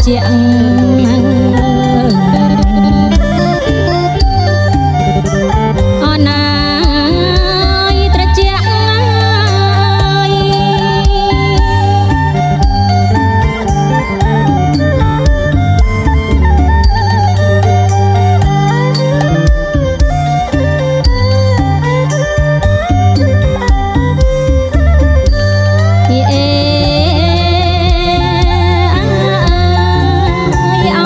ជាអណាយត្រជាក់អ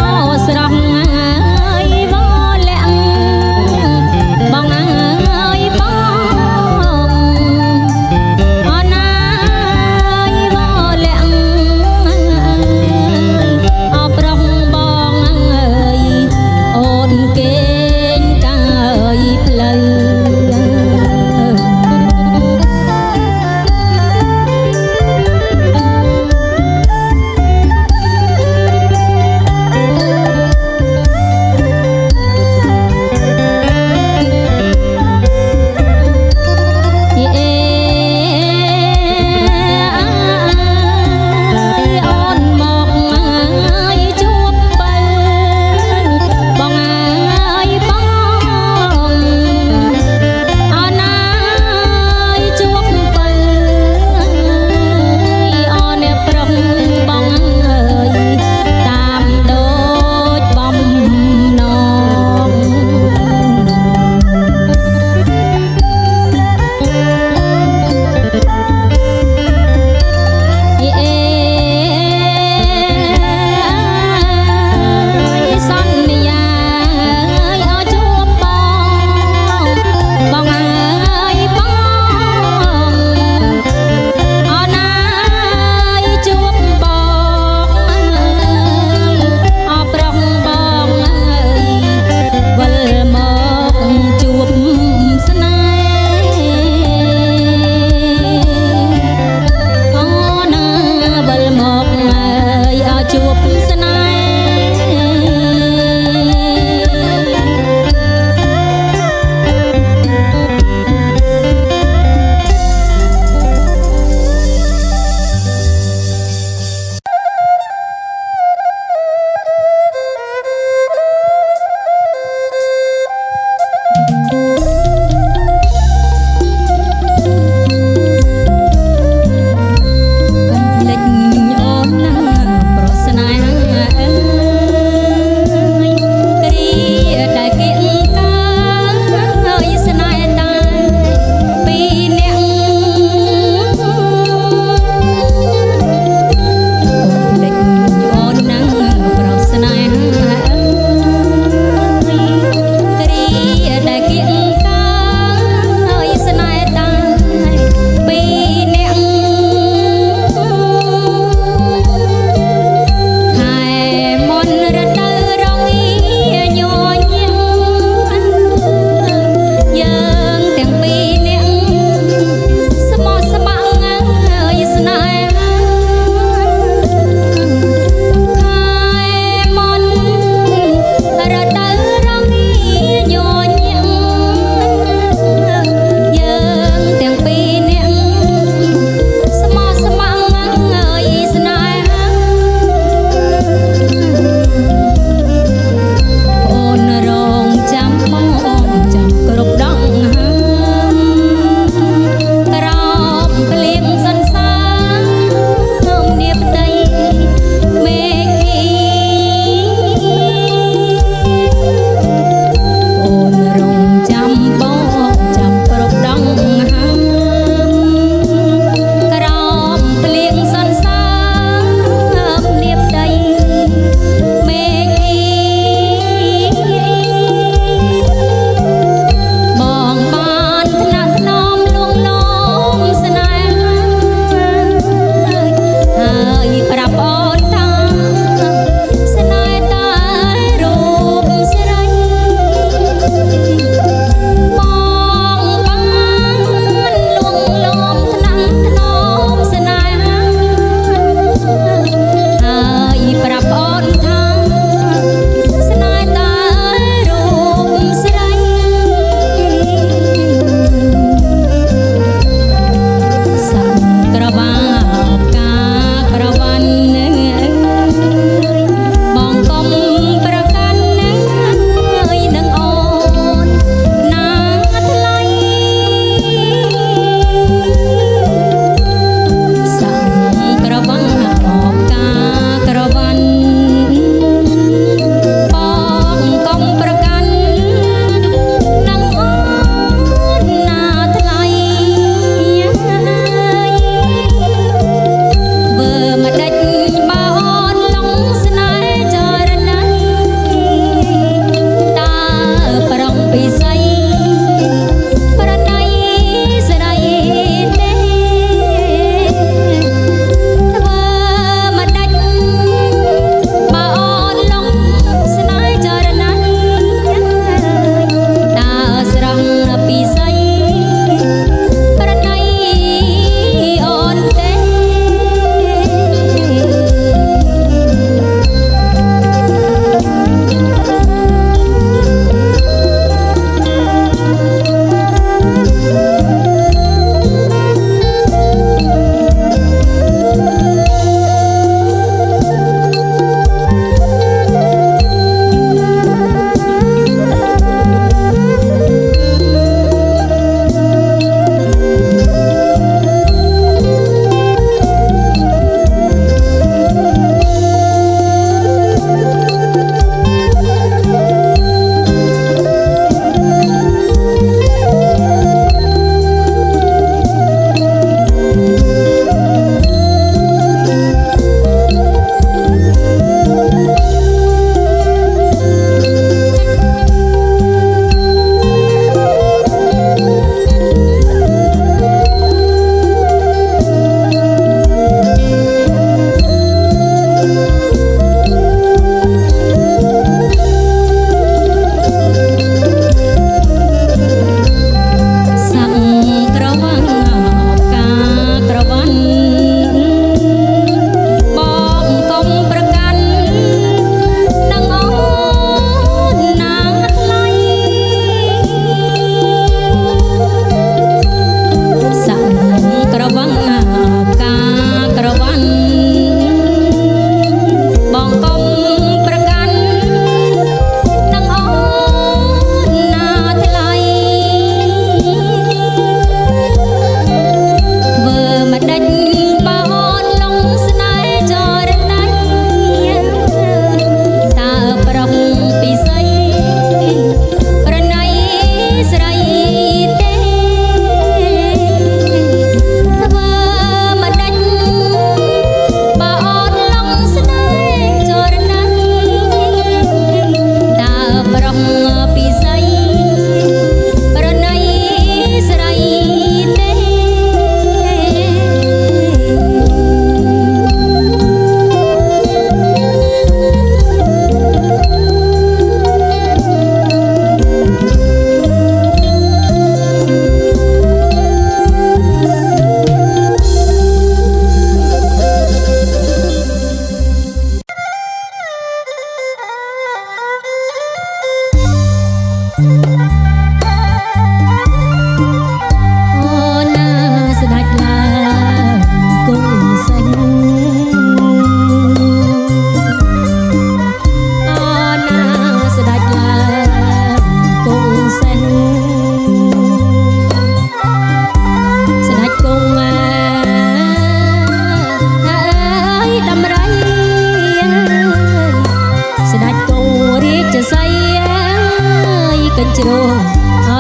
ជ្រោង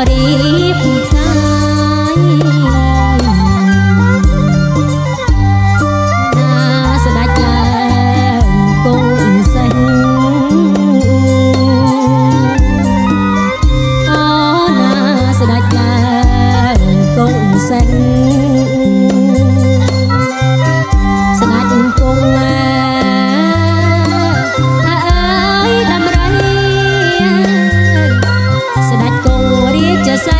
រៀបកាយណាស្ដេចឡើងគង់សេះអូណាស្ដេចឡើងគង់សេះស្ដេចគង់ស្ដេចគង់រាជសី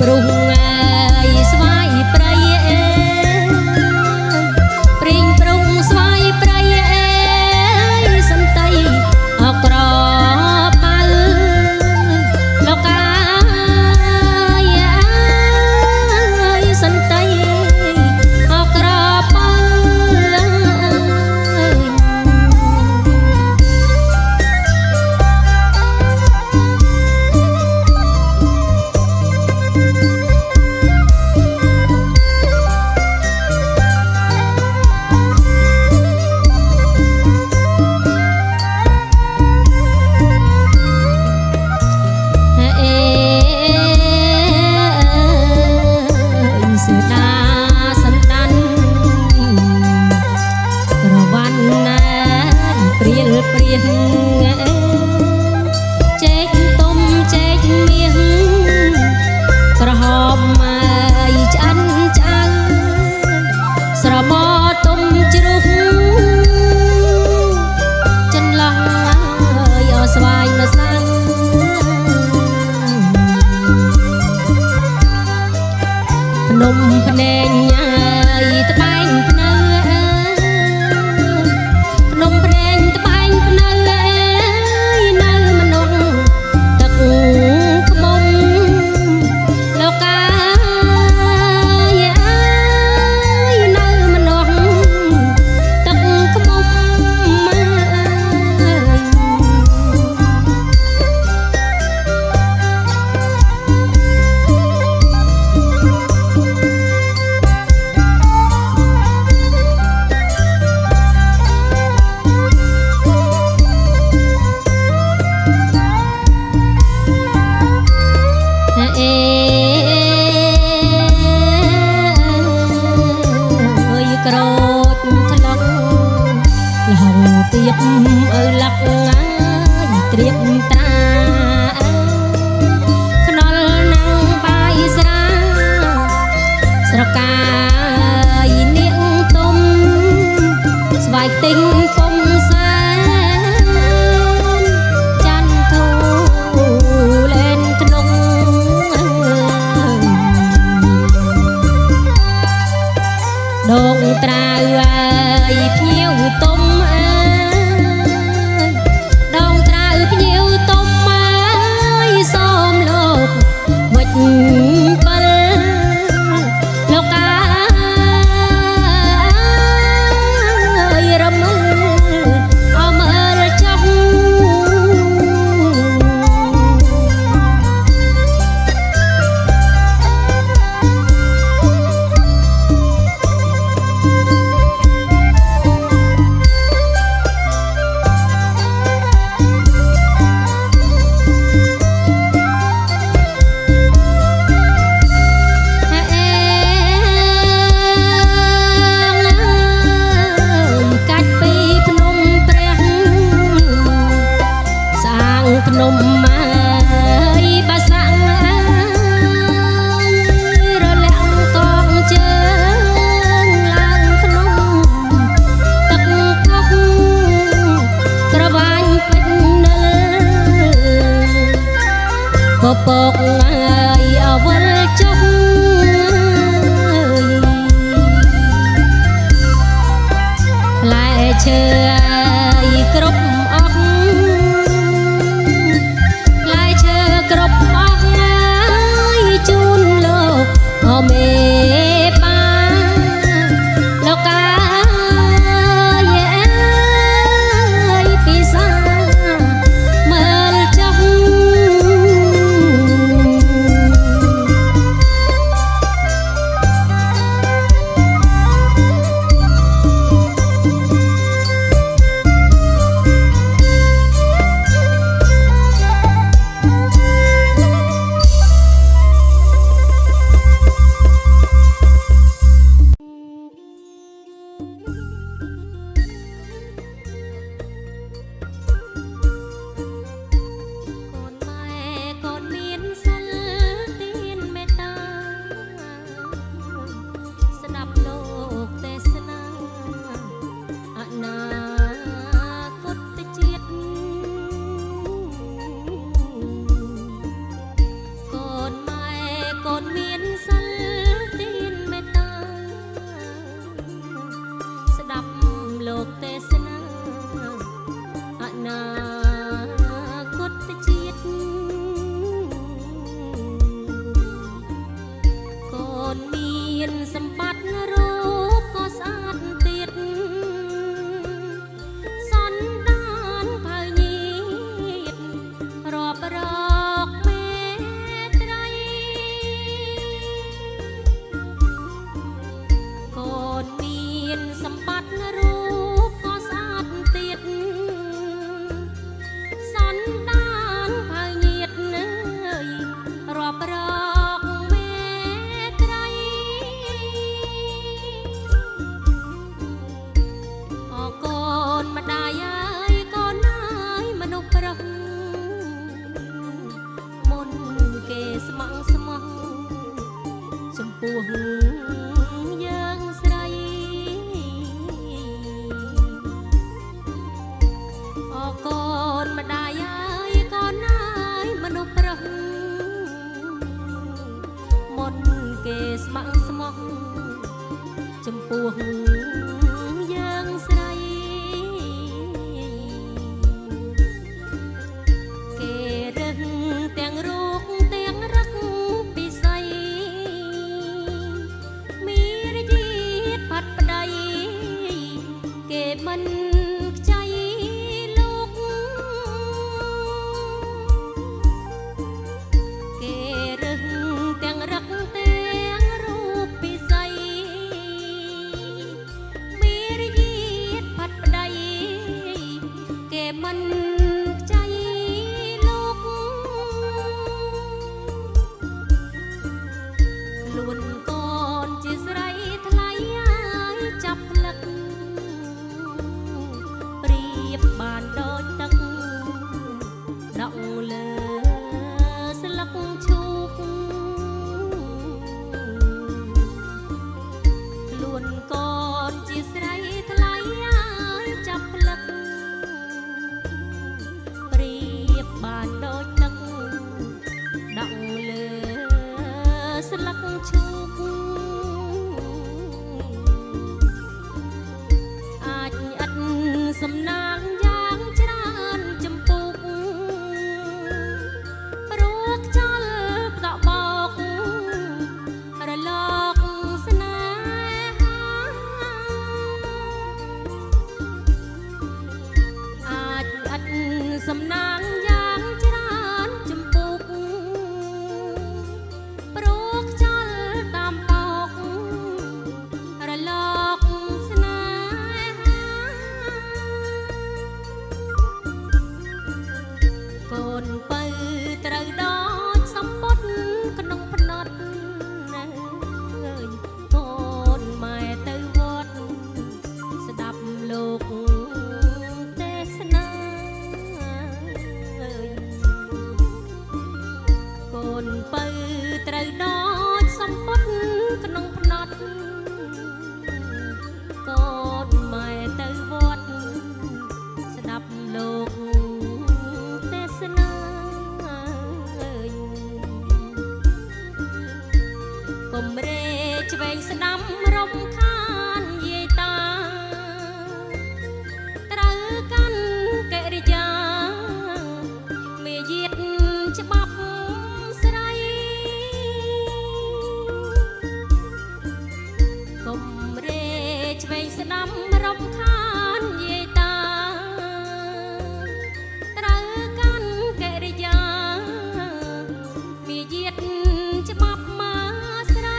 ប្រុងអើយស្វាយប្រៃអើយព្រីងប្រុងស្វាយប្រៃអើយសន្តិអក្របើលោកកាយអើយសន្តិអក្របើ ពោះយើងស្រីអរកូនម្ដាយអើយកូនអើយមនុស្សប្រុសមុនគេស្ម័គ្រស្មោះចំពោះយើងស្រីគេរឹងទាំងរូបទាំងរឹកពិសីមានជាតិផាត់ប្តីគេមិនខ្ចីលោកគេរឹងទាំងរឹកទាំងរូបពិសីមានជាតិផាត់ប្តីគេមិនខ្ចីខ្លួនកូនជាស្រីថ្លៃហើយចាប់ផ្លឹកប្រៀបបានដូចទឹកដក់លើស្លឹកឈូកខ្លួនកូនជាស្រីថ្លៃហើយចាប់ផ្លឹកប្រៀបបានដូចទឹកដក់លើស្លឹកឈូកអាចឥតសំណាងយ៉ាងច្រើនចំពុកព្រោះខ្យល់ផ្កាក់បោករលកស្នេហាអាចឥតសំណាងយ៉ាងច្រើនចំពុកព្រោះខ្យល់តាមបោករលកស្នេហាកូនពៅត្រូវដូចសម្ពុតក្នុងភ្នត់អើយកូនម៉ែទៅវត្តស្ដាប់លោកទេសនាអើយកូនពៅត្រូវដូចសម្ពុតក្នុងភ្នត់កូនម៉ែទៅវត្តស្ដាប់លោកទេសនាកុំរេឆ្វេងស្ដាំរំខានយាយតាត្រូវកាន់កិរិយាមាយាទច្បាប់ស្រីកុំរេឆ្វេងស្ដាំរំខានយាយតាត្រូវកាន់កិរិយាមាយាទច្បាប់មកស្រី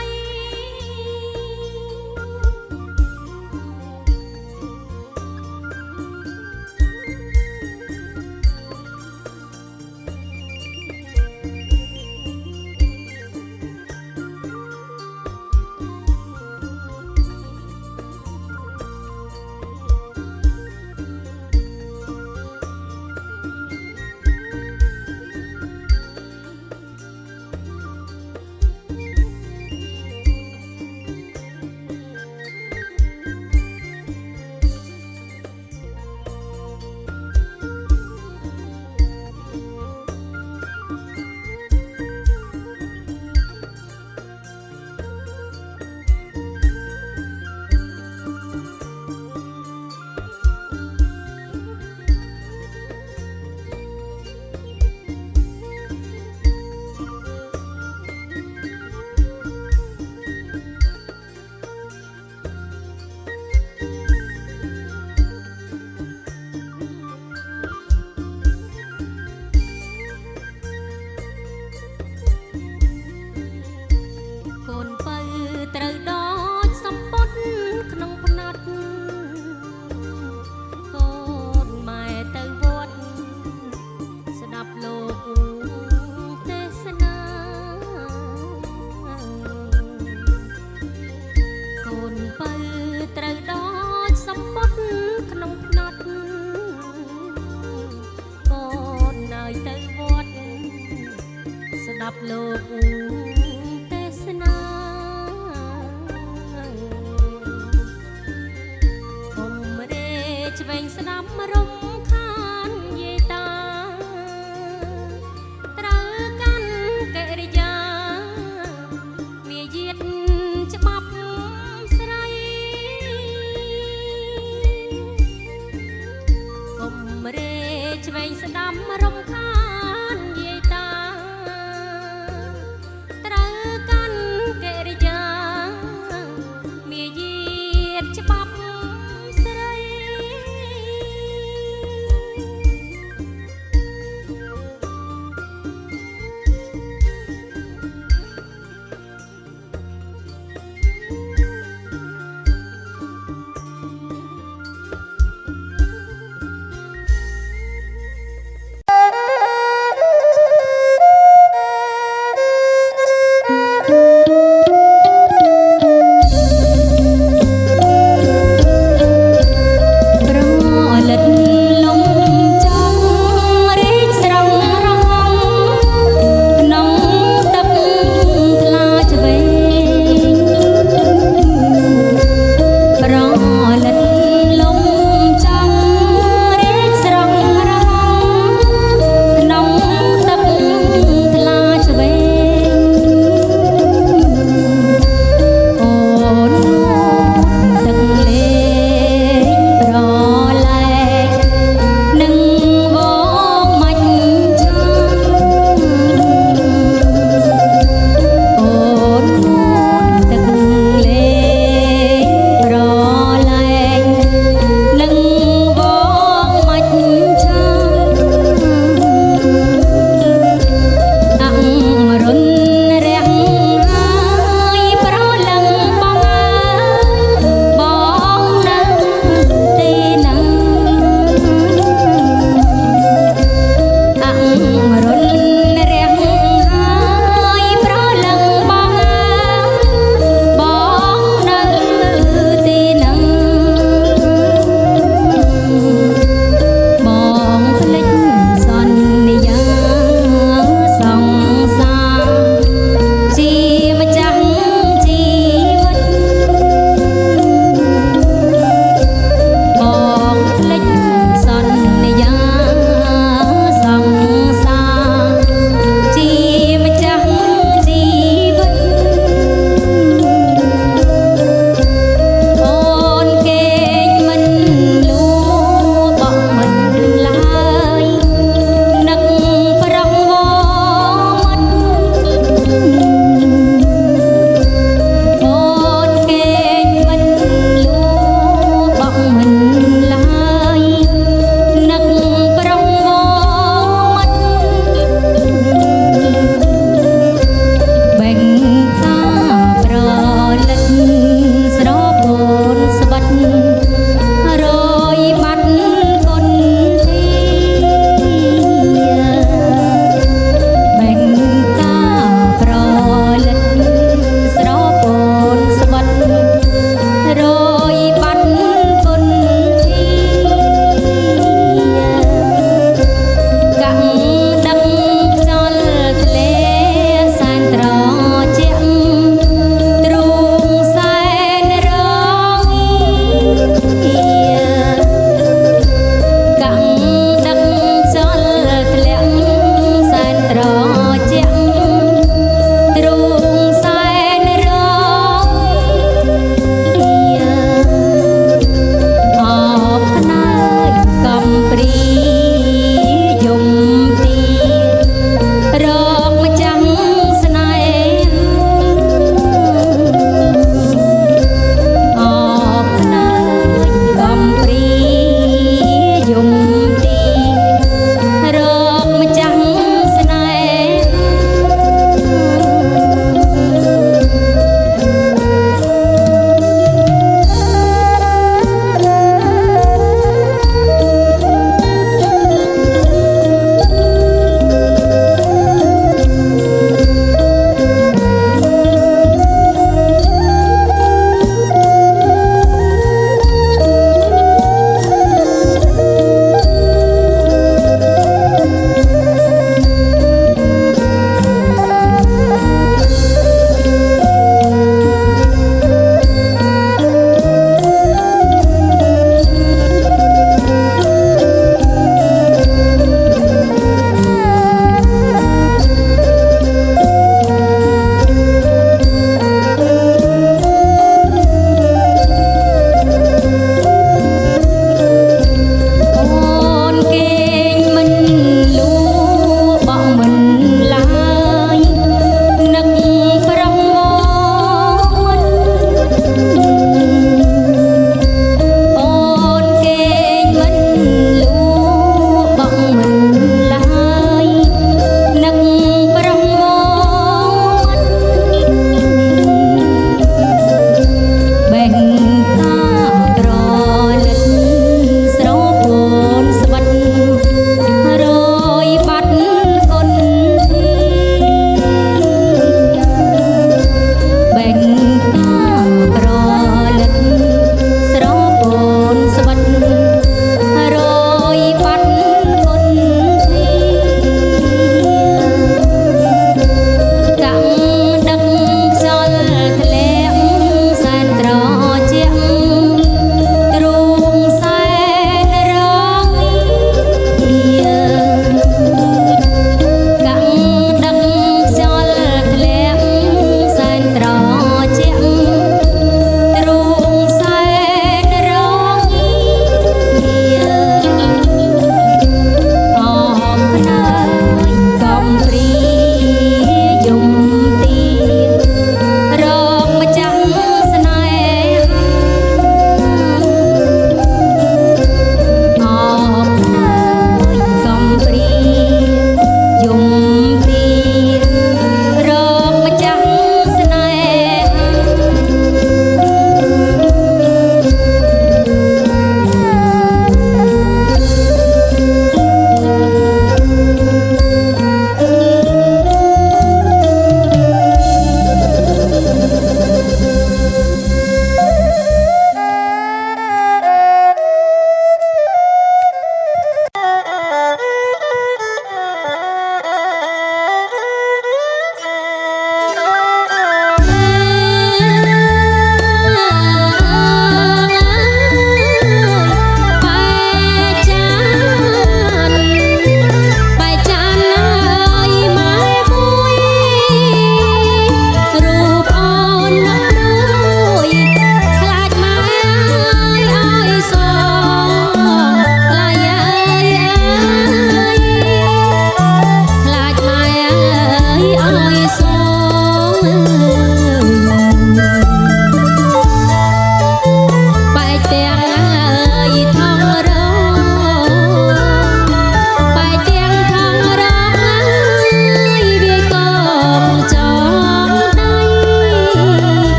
កូនពៅត្រូវដូចសម្ពុតក្នុងភ្នត់កូនម៉ែទៅវត្តស្ដាប់លោកទេសនាកូនពៅត្រូវដូចសម្ពុតក្នុងភ្នត់កូននៅទៅវត្តស្ដាប់លោកទេសនា ស្ដាប់រំខានយាយតាត្រូវកាន់កិរិយាមាយាទច្បាប់ស្រីកុំរេឆ្វេងស្ដាប់រំខានយាយតាត្រូវកាន់កិរិយាមាយាទច្បាប់ស្រី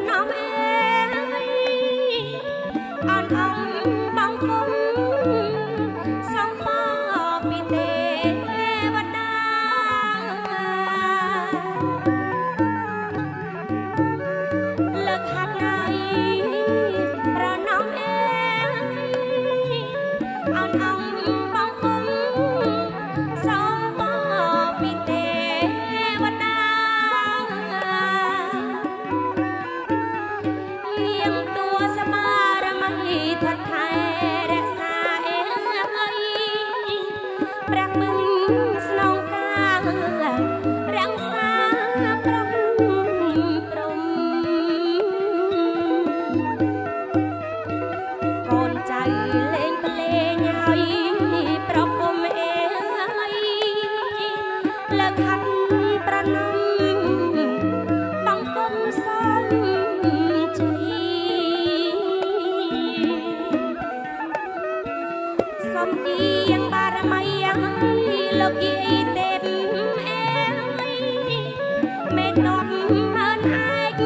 ណំអេអនអង្គបងគុំសំបពីទេវតាលើកហាត់ណៃប្រណំអេអនអង្គបងគុំសំបពីទេវតាយាងតួសមារមីថត់ថែរក្សាអេព្រះបឹងស្នងការរាំងសាប្រំព្រំកូនចៅលេងភ្លេងហើយប្រគំអេលើកហាត់ប្រណំបង្គំសូមជ័យសំដៀងបារមីលោកយាយទេពអេមេដំអើនឯក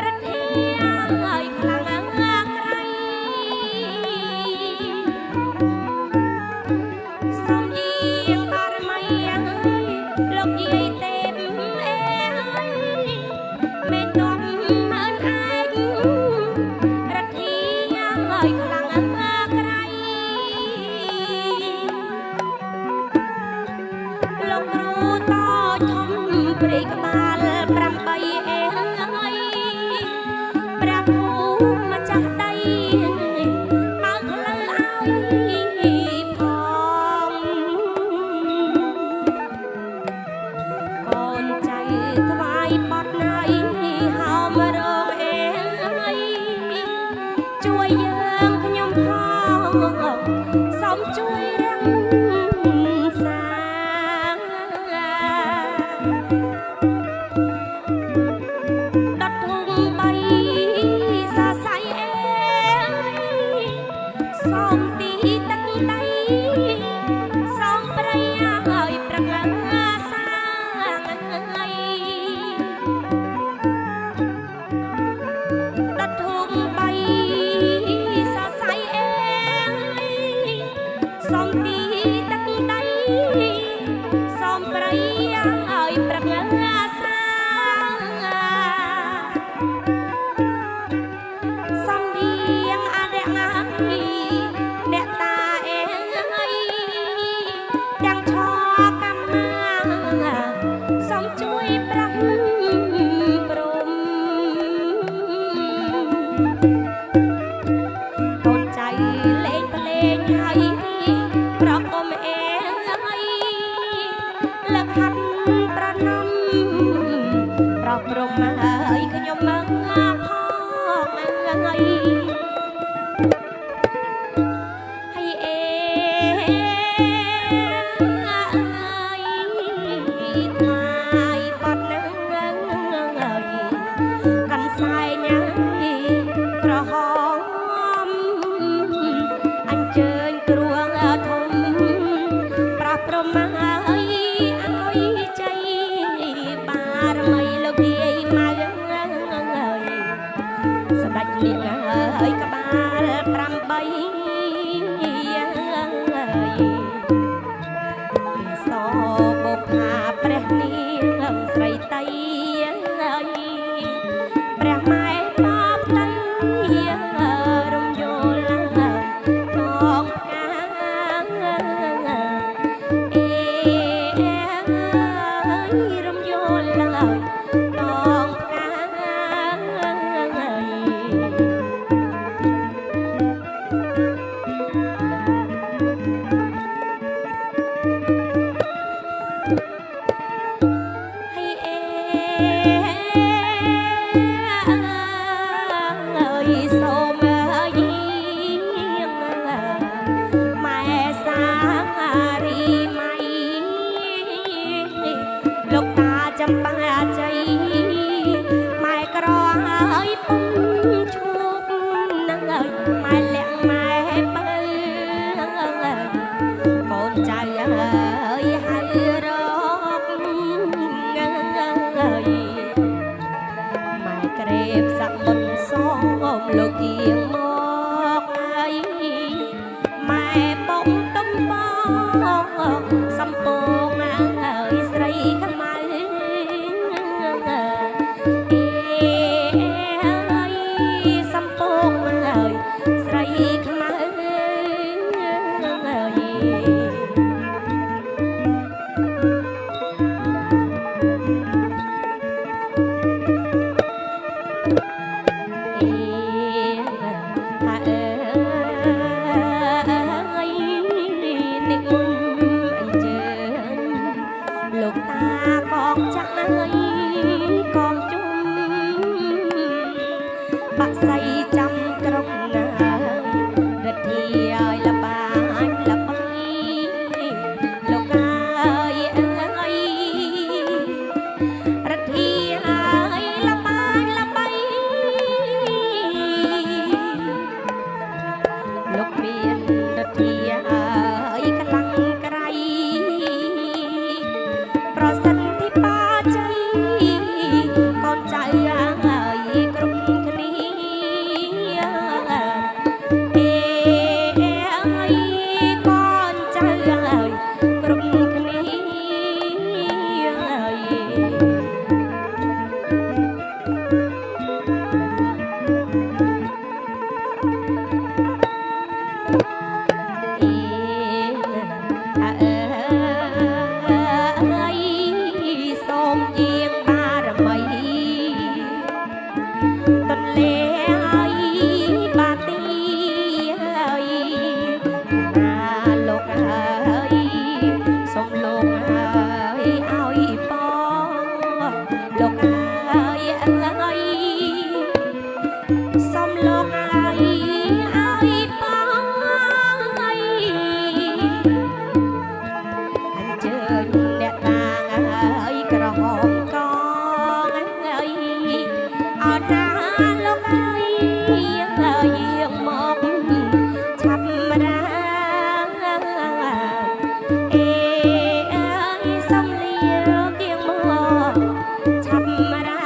រទ្ធាឲ្យខ្លាំងក្រៃសំដៀងបារមីលោកយាយទេពអេមេដំអើនឯករទ្ធាឲ្យខ្លាំងក្រៃលោកគ្រូតធំព្រៃក្បាល8អេព្រះភូមិម្ចាស់ដីបើកផ្លូវឲ្យផងកូនចៅថ្វាយបត់ណៃហៅមករងអេជួយយើងខ្ញុំផងសូមជួយរាំងសាដុតធុងបីសរសៃអេសូមទីទឹកដីសូមប្រៃឲ្យប្រកាសាងដុតធុងបីសរសៃអេសូមទីទឹកដីសូមប្រៃឲ្យប្រកាសាសំដៀងអរងាអ្នកតាអេទាំងឈរកម្មមាសូមជួយប្រំព្រំកូនចៅលេងភ្លេងហើយប្រគំអេលើកហាត់ប្រណំប្រព្រំហើយខ្ញុំមកផងហើយអេថ្វាយបត់នឹងកាន់សែងក្រហមអញ្ជើញគ្រួងធំប្រព្រំហើយឲ្យជ័យបារមីលោកយាយម៉ៅសម្ដេចនាងហើយក្បាល8គេសបុផាព្រះនាងស្រីតៃព្រះម៉ែបបតៃរំយល់បងផ្កាអេរំយល់បងផ្កាហើយ ក្រេបសាក់មុនសមលោកយាងមកហើយម៉ែបងទំបងសំពងហើយស្រីខ្មៅសំពងហើយស្រីខ្មៅលោកតាកងចាក់ហើយកងជុំបាក់សៃចាំក្រុងណារទ្ធាឲ្យលបាញលបីលោកអើយអើយរទ្ធាឲ្យលបាញលបីលោកមានរទ្ធាអើយខ្លាំងក្រៃប្រសិនទីបាជ័យកូនចៅហើយគ្រប់គ្នាអេអើយកូនចៅហើយគ្រប់គ្នាសូមយាងបារមីទន្លេឲ្យបាទីហើយណាលោកហើយសូមលោកហើយឲ្យបងលោកហើយអើយសូមលោកហើយឲ្យបងហើយអញ្ជើញអ្នកតាងហើយក្រហមកងហើយអត់ណាលោកហើយយាងមកឆាប់រាអេអើយសំលៀកយាងមកឆាប់រា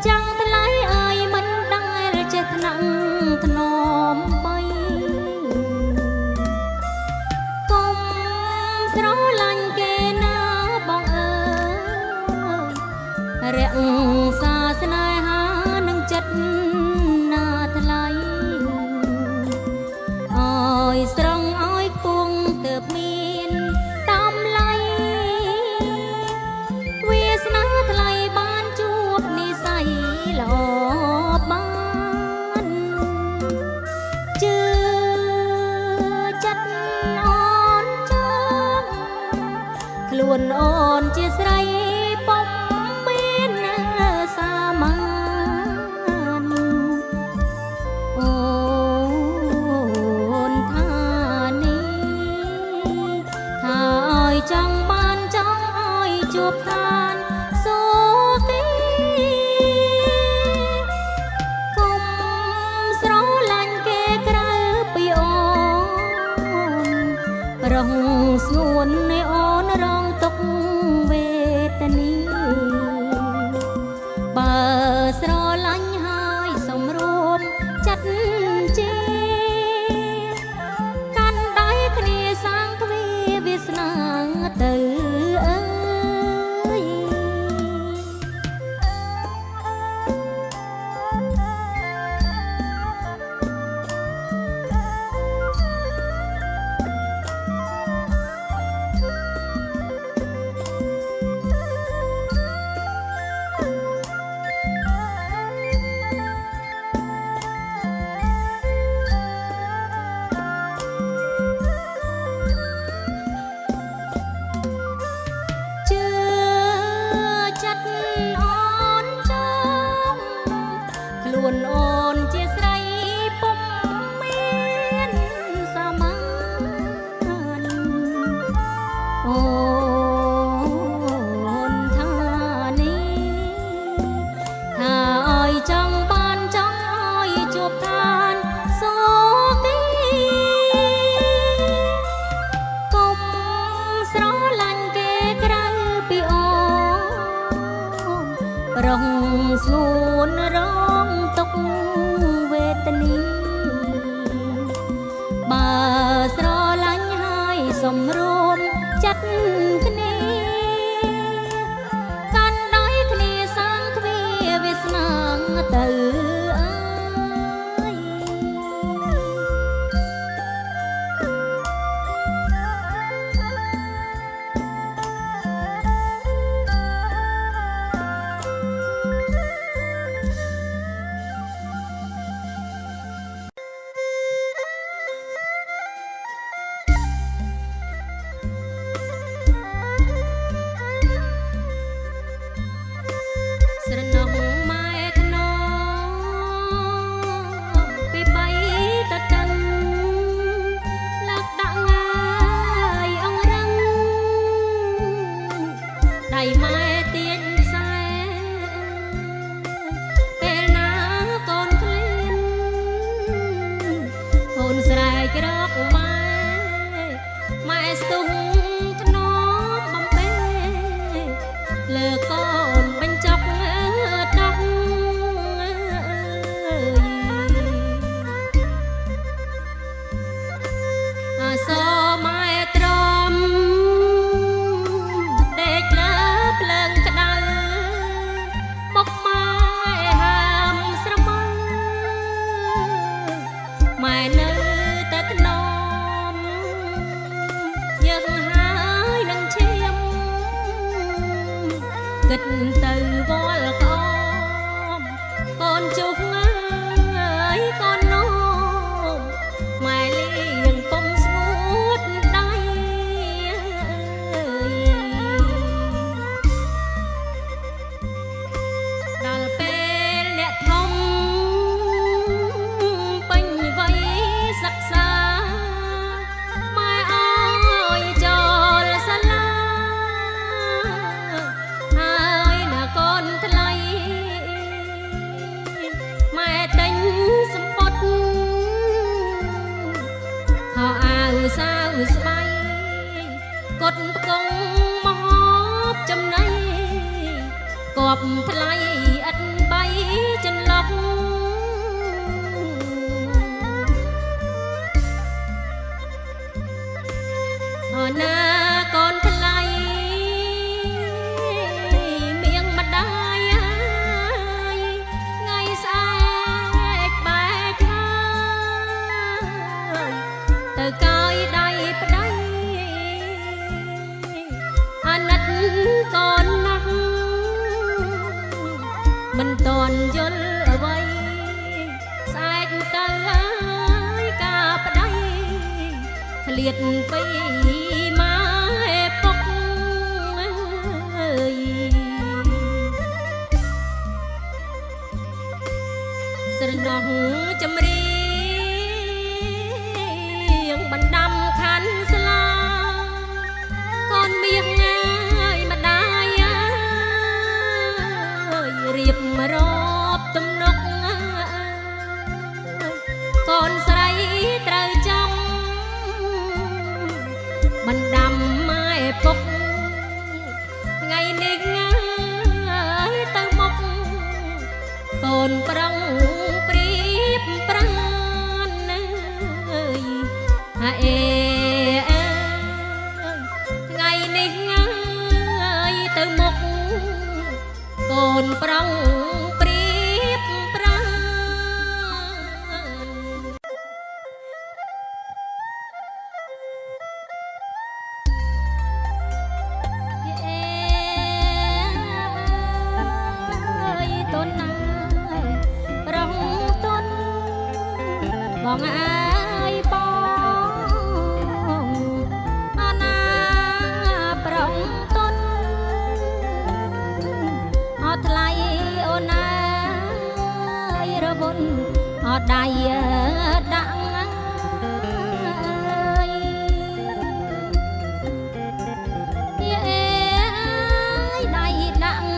chẳng thấy ai mình đang chết nặng nóm bay cùng gió lạnh kề na bóng ơi rạng xa snai há nâng chất na thay ôi sông ôi cung tợp miên tam lay vì sná thay ban chuộc ni say lọ ban chưa chất on trong luôn on chia say bóng bên xa man ôn tha ni thời trong ban trong ôi chuộc than số tí cùng gió lạnh kềក្រៅពីអូនរងស្ងួននៃអូនរងទុកវេទនាបើស្រឡាញ់ហើយសំរួមចាត់ជាកាន់ដៃគ្នាសាងទ្វាវាសនាទៅអើយខ្លួនអូនជាស្រីពុំមានសាមញ្ញអូនថានេះថាឲ្យចង់បានចង់ឲ្យជួបឋានសូទីគុំស្រឡាញ់គេក្រៅពីអូនរងស្ងួនរងទុកវេទនាបើស្រឡាញ់ហើយសំរួមចាត់គ្នាកាន់ដៃគ្នាសាងទ្វាវាសនាទៅអើយស្រណោះម៉ែធ្នមពីបីតតឹងលើកដាក់ងាយអង្រឹងដៃម៉ែទាញខ្សែពេលណាកូនឃ្លានកូនស្រែករកម៉ែស្ទុះធ្នមបំពេលើកូនបញ្ចុកដកអាសម៉ែទ្រាំដេកលើភ្លើងក្តៅមុខម៉ែហាមស្រមៅម៉ែនៅតែធ្នមយើងហើយនឹងឈាមគិតទៅវល់ក្អមកូនជុកអើយកូននោមម៉ែលៀងពុំស្ងួតដៃដល់ពេលអ្នកធំពេញវ័យសិក្សាម៉ែអើយចូលសាលាហើយណាកូនថ្លៃម៉ែទិញសម្ពត់ខោអាវសាវស្បៃកត់ផ្គង់មហូបចំណីគប់ថ្លៃឥតបី ចន្លប់អណាកូនថ្លៃមៀងម្ដាយថ្ងៃស្អែកបែកហើយទៅកាយដៃប្ដីអាណិតកូនណាស់មិនតន់យល់អ្វីស្អែកទៅហើយការប្ដីឃ្លាតពីម៉ែពុកអើយស្រណោះចម្រៀងបណ្ដាំខាន់ស្លាកូនមាសងាយម្ដាយអើយរៀបរອບទំនុកកូនស្រីត្រូវចាំបណ្ដាំម៉ែពុកថ្ងៃនេះហើយទៅមុខកូនប្រងព្រៀបប្រានអើយអាអេថ្ងៃនេះហើយទៅមុខកូនប្រងព្រៀបប្រានបងអើយបងអណាប្រងទុនអត់ថ្លៃអូនអើយរវល់អត់ដៃដាក់ដៃដាក់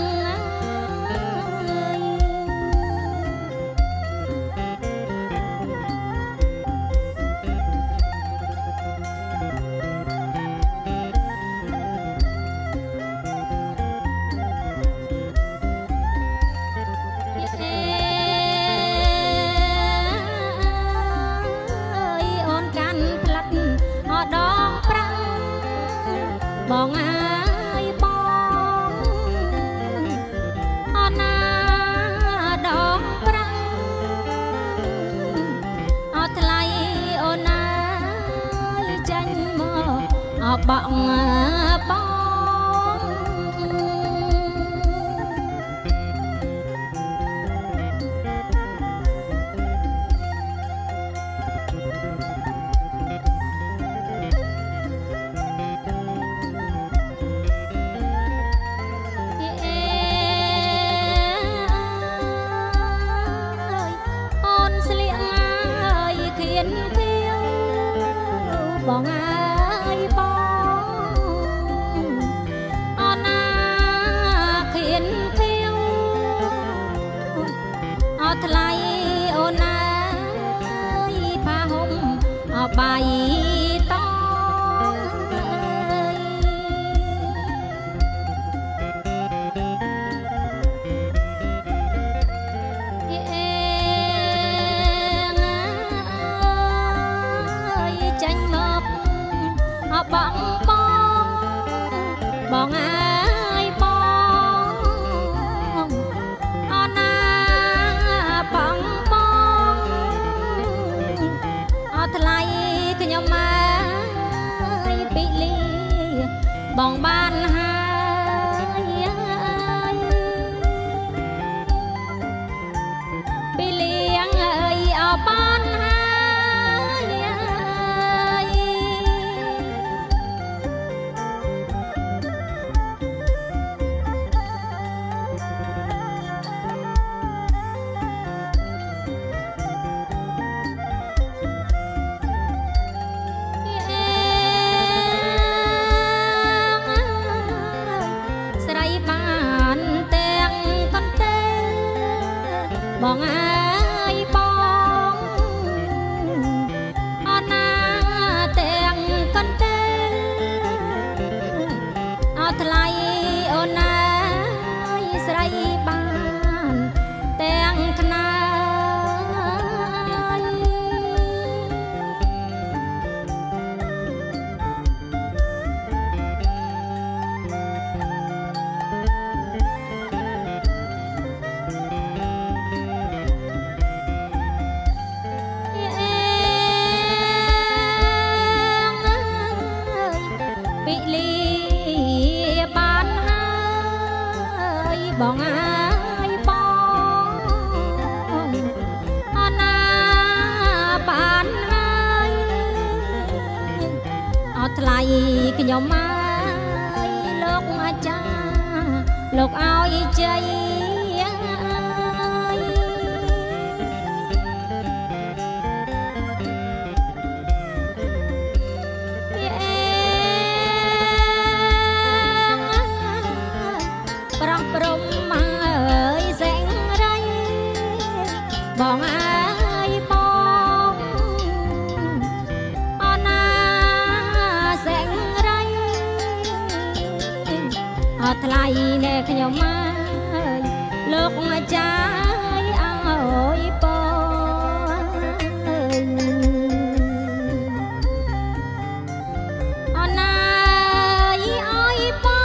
បងអើយបងអណាដងប្រាំងអត់ថ្លៃអូនអើយចាញ់មកអបបងបងអើយបងអណាខៀនខៀវអត់ថ្លៃអូនអើយផាហុំអបាយតងចាញ់មកបងបងអើយបងអណាបងអត់ថ្លៃខ្ញុំអើយពីលីបងបានហើយពីលៀងអើយអបានបងអើយបងអណាទាំងកន្ទេលអត់ថ្លៃអូនអើយស្រីបានទាំង បានហើយបងអើយបងអណាបានហើយអត់ថ្លៃខ្ញុំហើយលោកអាចារ្យលោកឲ្យជ័យបងអើយបងអណាសេងរៃអត់ថ្លៃណែខ្ញុំអើយលោកអាចារ្យឲ្យបងអណាឲ្យបង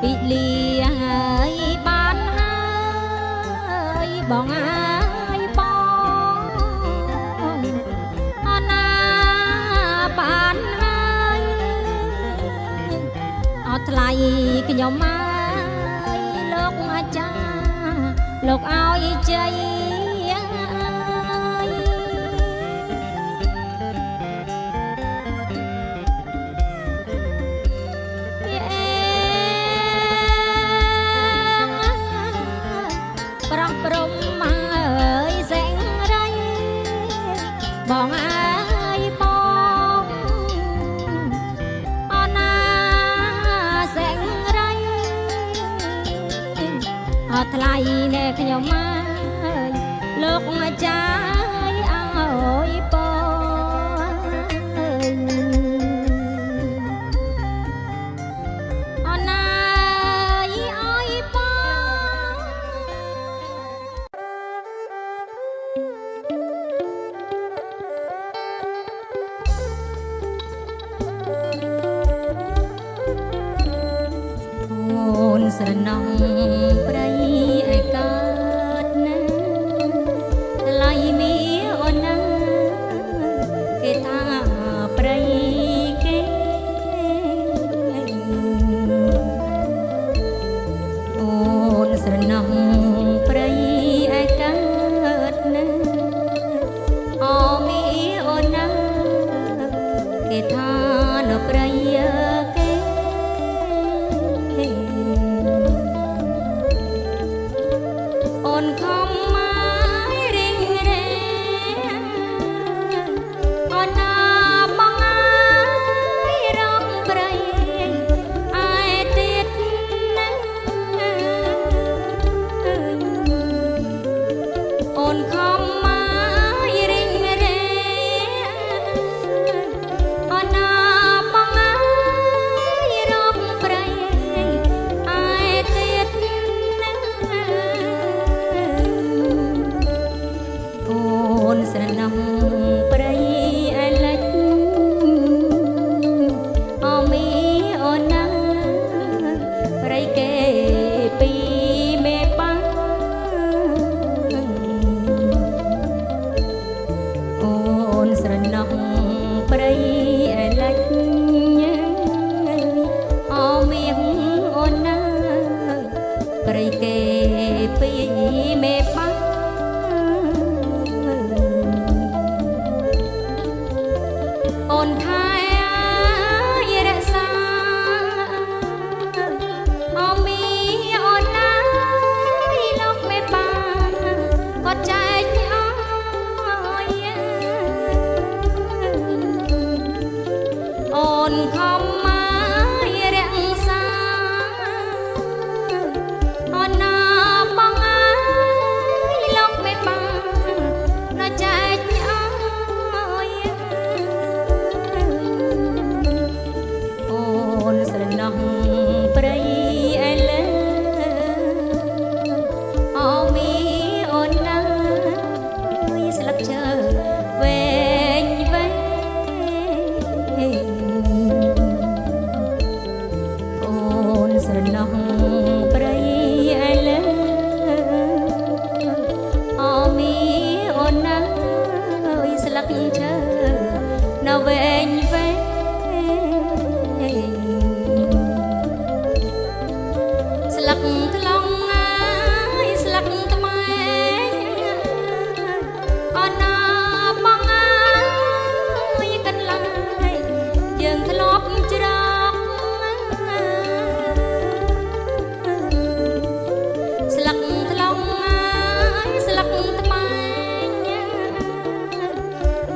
ពីលីហើយបានហើយបងអើយបងអណាបានហើយអត់ថ្លៃខ្ញុំអើយលោកអាចារ្យលោកឲ្យជ័យបងអើយបងអណាសេងរៃអត់ថ្លៃណែខ្ញុំអើយលោកអាចារ្យឲ្យបងអណាឲ្យបង ស្រណងព្រៃឯកើតណាថ្លៃមីអូនណាគេថាព្រៃគេអូនស្រណងព្រៃឯកើតណាអូមីអូនណាគេថានៅព្រៃគេ នថែរក្សាអមីអូនណាយលោកមេបានគាត់ចែកអើយអូនខំមករក្សាអូនណាបងអើយលោកមេបាននៅចែកអើយអូនស្រណោះព្រៃឯលើអូមីអូនណាយស្លឹកឈើវែងវែងអូនស្រណោះព្រៃឯលើអូមីអូនណាយស្លឹកឈើនៅវែងវែងស្លឹកថ្លុងអើយស្លឹកថ្មែអូនណាបងអើយកន្លែងយើងធ្លាប់ច្រកស្លឹកថ្លុងអើយស្លឹកថ្មែ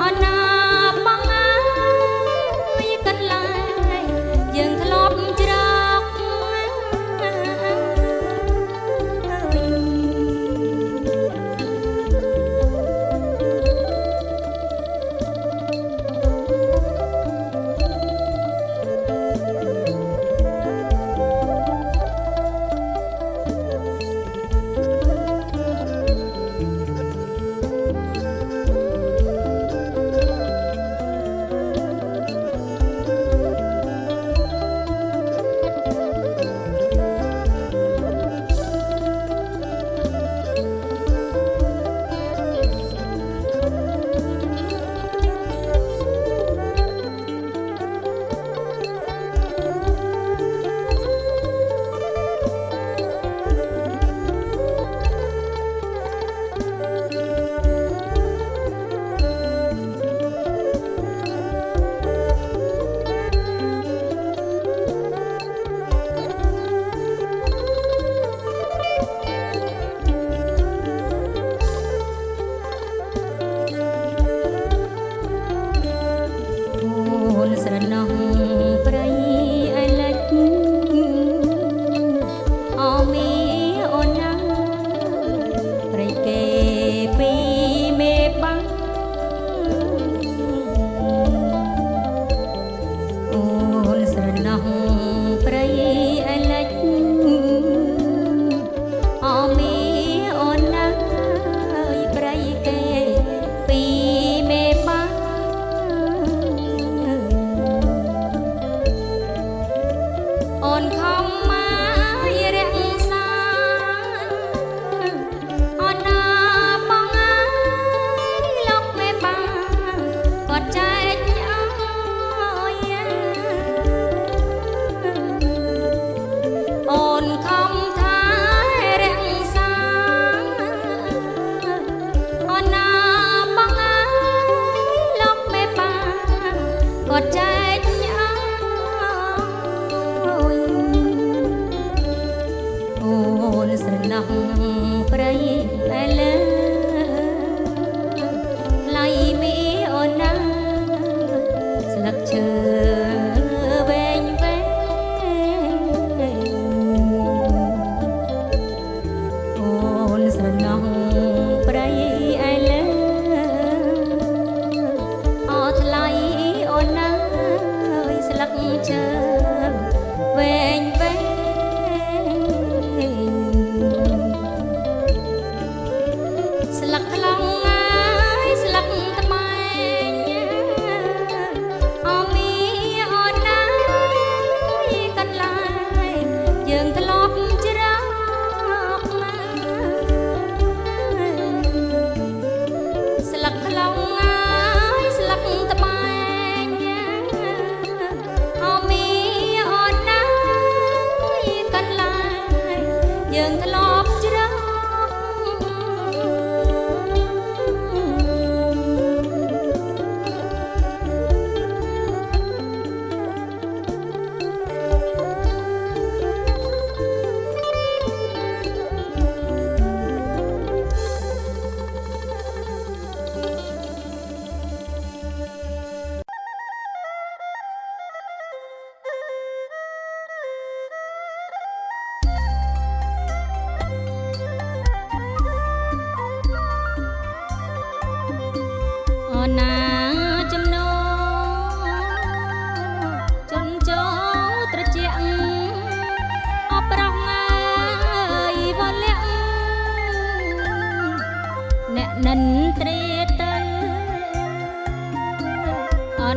អូនណាបងអើ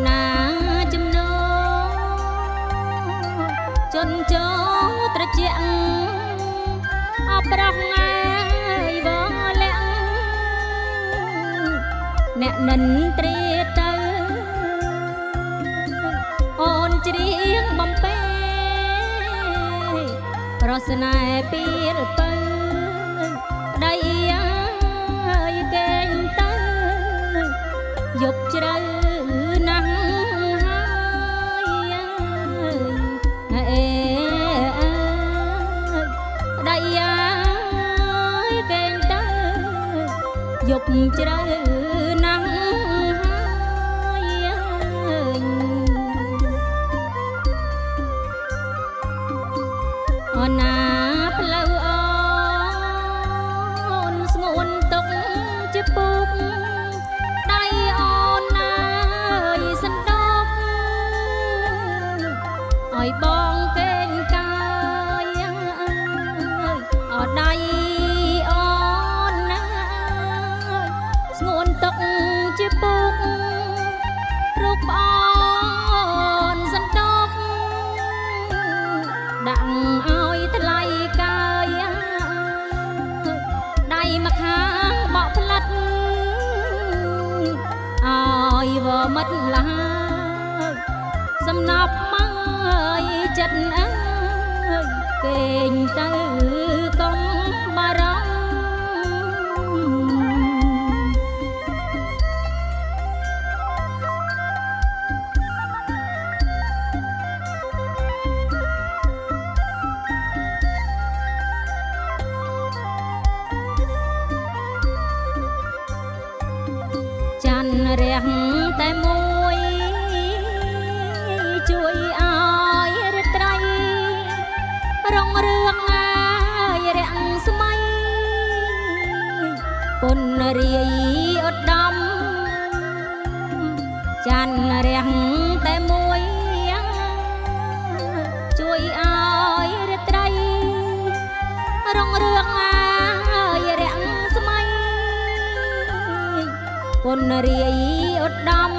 ណាចំណោចនចោត្រជាក់អប្រងងាយវលាក់អ្នកនិនត្រីទៅអូនច្រៀងបំពេប្រស្នេហ៍ពីលពើដៃអាយកេងទៅយប់ជ្រៅណាស់ហើយដៃអាយកេងទៅយប់ជ្រៅណាស់អូនណាផ្លូវអូនស្ងួនទុកជាពុកដៃអូនណាយសណ្ដប់ឲ្យបងកេងកាយអត់ដៃអូនណាស្ងួនទុកជាពុករូបអូនសណ្ដប់ដាក់ឲ្យថ្លៃកាយដៃមកខាងបកផ្លាត់ឲ្យវមិត្តឡាសំណប់មកចិត្តអើយកេងទៅកុំបារម្ភចាន់រះតែមួយជួយឲ្យរាត្រីរងរឿងហើយរាំងស្មៃពុនរាយឧត្តមចាន់រះតែមួយជួយឲ្យរាត្រីរងរឿងហើយរាំងស្មៃពុនរាយឧត្តម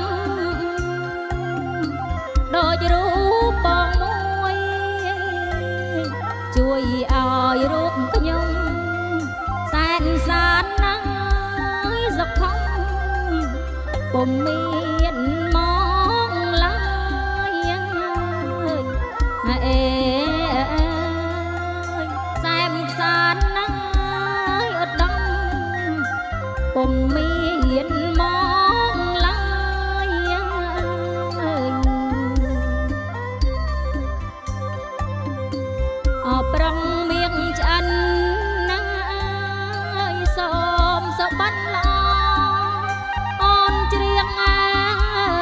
ដូចរូបបងមួយជួយឲ្យរូបខ្ញុំសែនសានណាស់សុខធំពុំមានមកឡើយអេសែនសានណាស់ឧត្តមពុំមានមកឡើយអប្រងមៀងឆ្អិនណាស់សូមសបាត់ល្អអូនច្រៀងហើ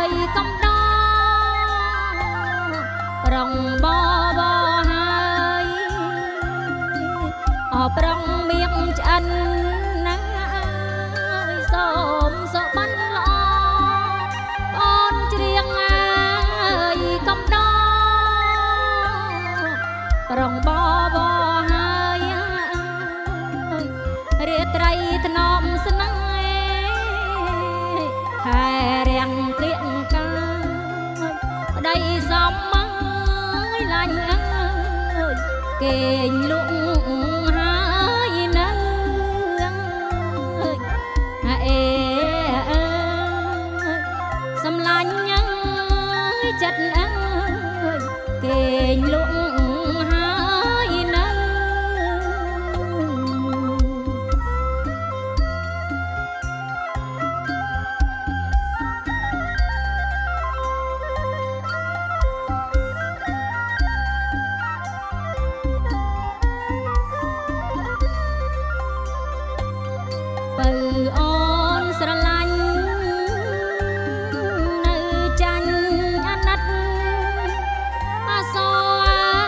យកំដរប្រងបបហើយអប្រងមៀងឆ្អិនសូមសុបិនល្អអូនច្រៀងហើយកំដរប្រងបបហើយរាត្រីថ្នមស្នេហ៍ខែរាំងក្រៀកកាយប្តីសំមកឡាញ់អើយគេងលក់ហើយនៅអេសំឡាញ់អើយចិត្តអើយគេងលក់ហើយនៅបើអូនស្រឡាញ់នៅចាញ់អាណិតអសរ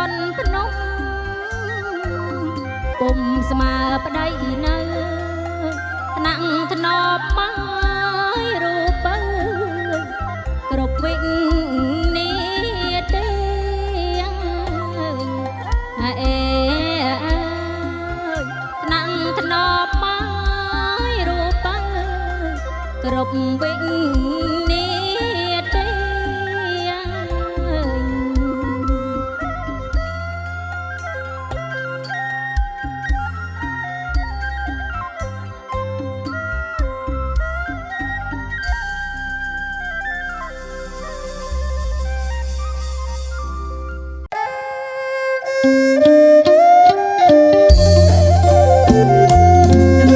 នភ្នំពុំស្មើប្តីនៅថ្នាក់ធ្នប់មករូបើគ្រប់វិនីទេអើយថ្នាក់ធ្នប់មករូបើគ្រប់វិនីទេ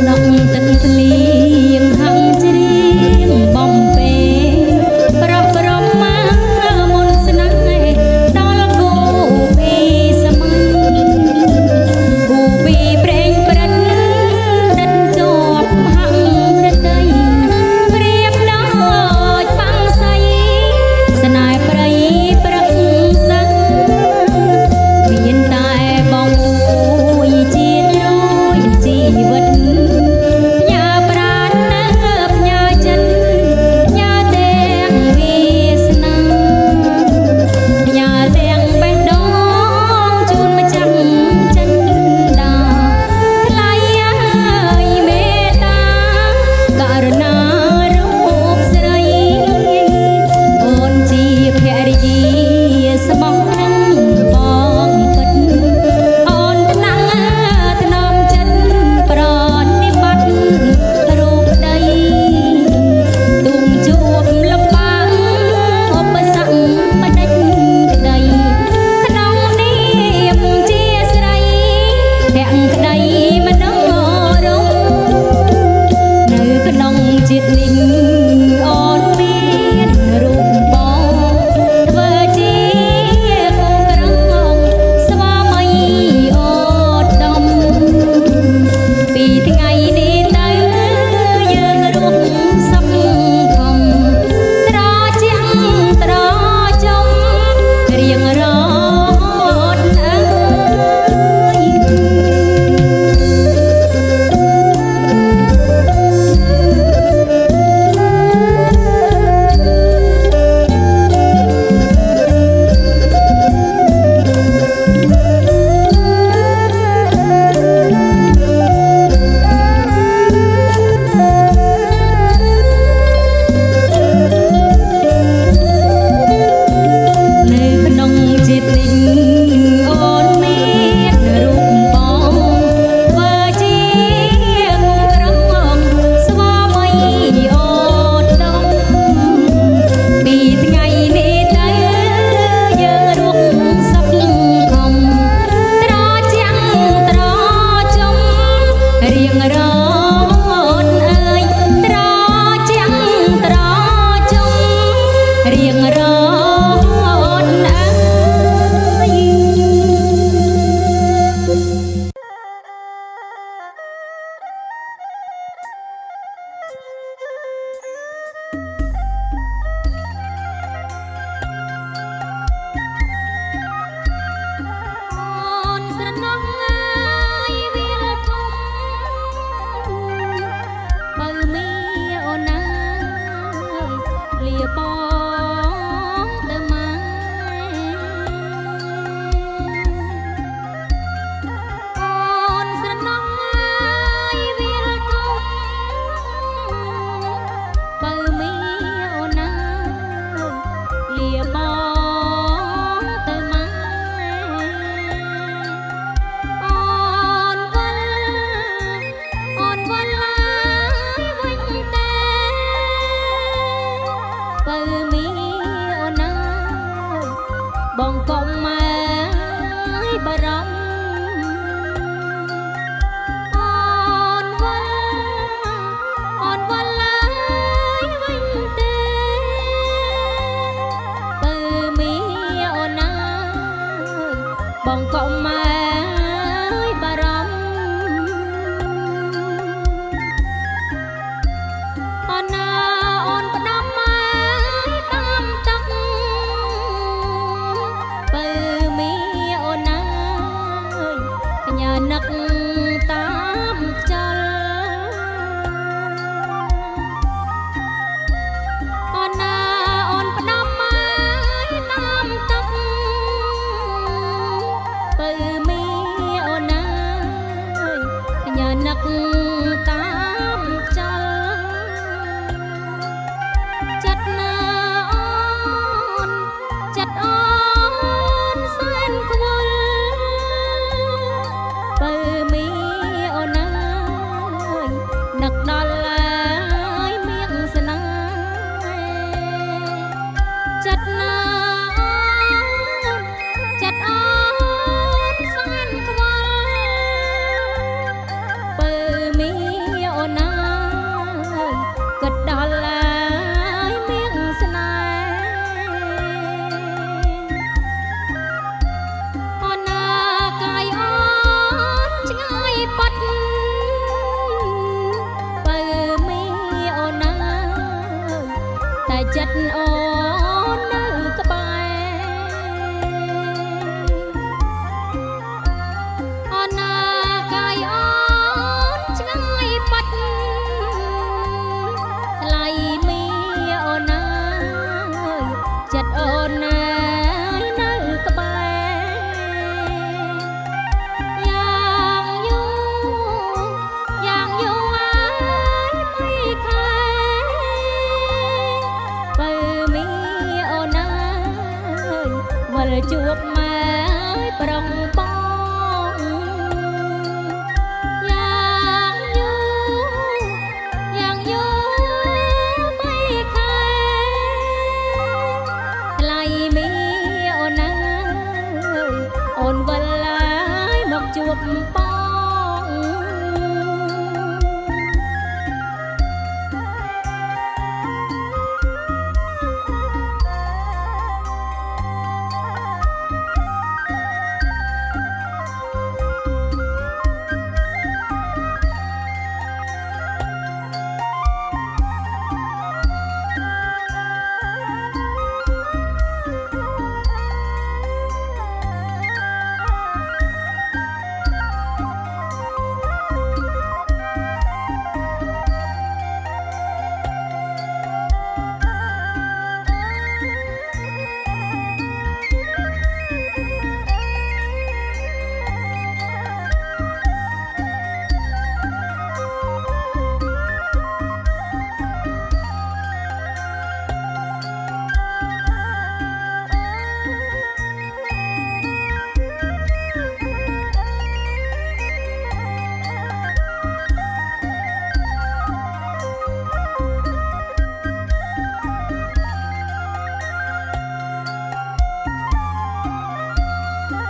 នំទឹកភ្លៀងហឹងច្រៀងបំពេ បើមីអូនណាញ៉ានឹកតាមខ្យល់ចិត្តណាអូនចិត្តអូនសែនខ្វល់បើមីអូនណានឹកដល់ហើយមៀងស្នេហ៍ចិត្តណាចិត្តអូនសែនខ្វល់បើមីអូនណាគិតដល់ហើយមៀងស្នេហ៍អូនណាកាយអូនឆ្ងាយបាត់បើមីអូនណាតែចិត្តអូននៅក្បែរអូនណាកាយអូនឆ្ងាយបាត់ថ្លៃមីអូនណាចិត្តអូនណានៅក្បែរយ៉ាងយូរយ៉ាងយូរហើយមិនខែបើមីអូនណាវិលជួបម៉ែប្រុងបងយ៉ាងយូរយ៉ាងយូរមិនខែថ្លៃមីអូនណាអូនវិលហើយមកជួបបង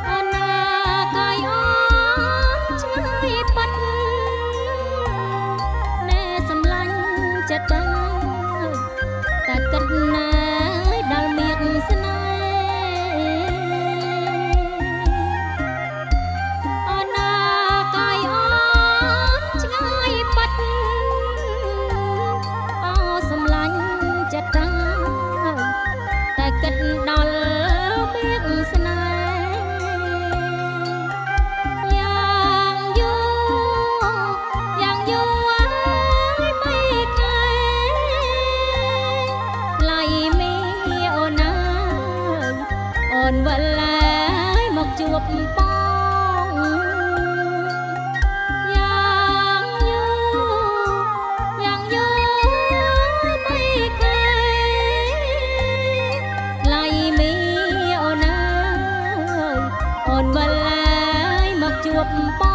អូនណាកាយអូនឆ្ងាយបាត់ណែសម្លាញ់ចិត្តបើតែគិតណាដល់មៀងស្នេហ៍អូនណាកាយអូនឆ្ងាយបាត់អូសម្លាញ់ចិត្តតែគិតដល់មៀងស្នេហ៍យ៉ាងយូរយ៉ាងយូរហើយមិនខែថ្លៃមីអូនណាអូនវិលហើយមកជួបបងយ៉ាងយូរយ៉ាងយូរមិនខែថ្លៃមីអូនណាអូនវិលហើយមកជួបបង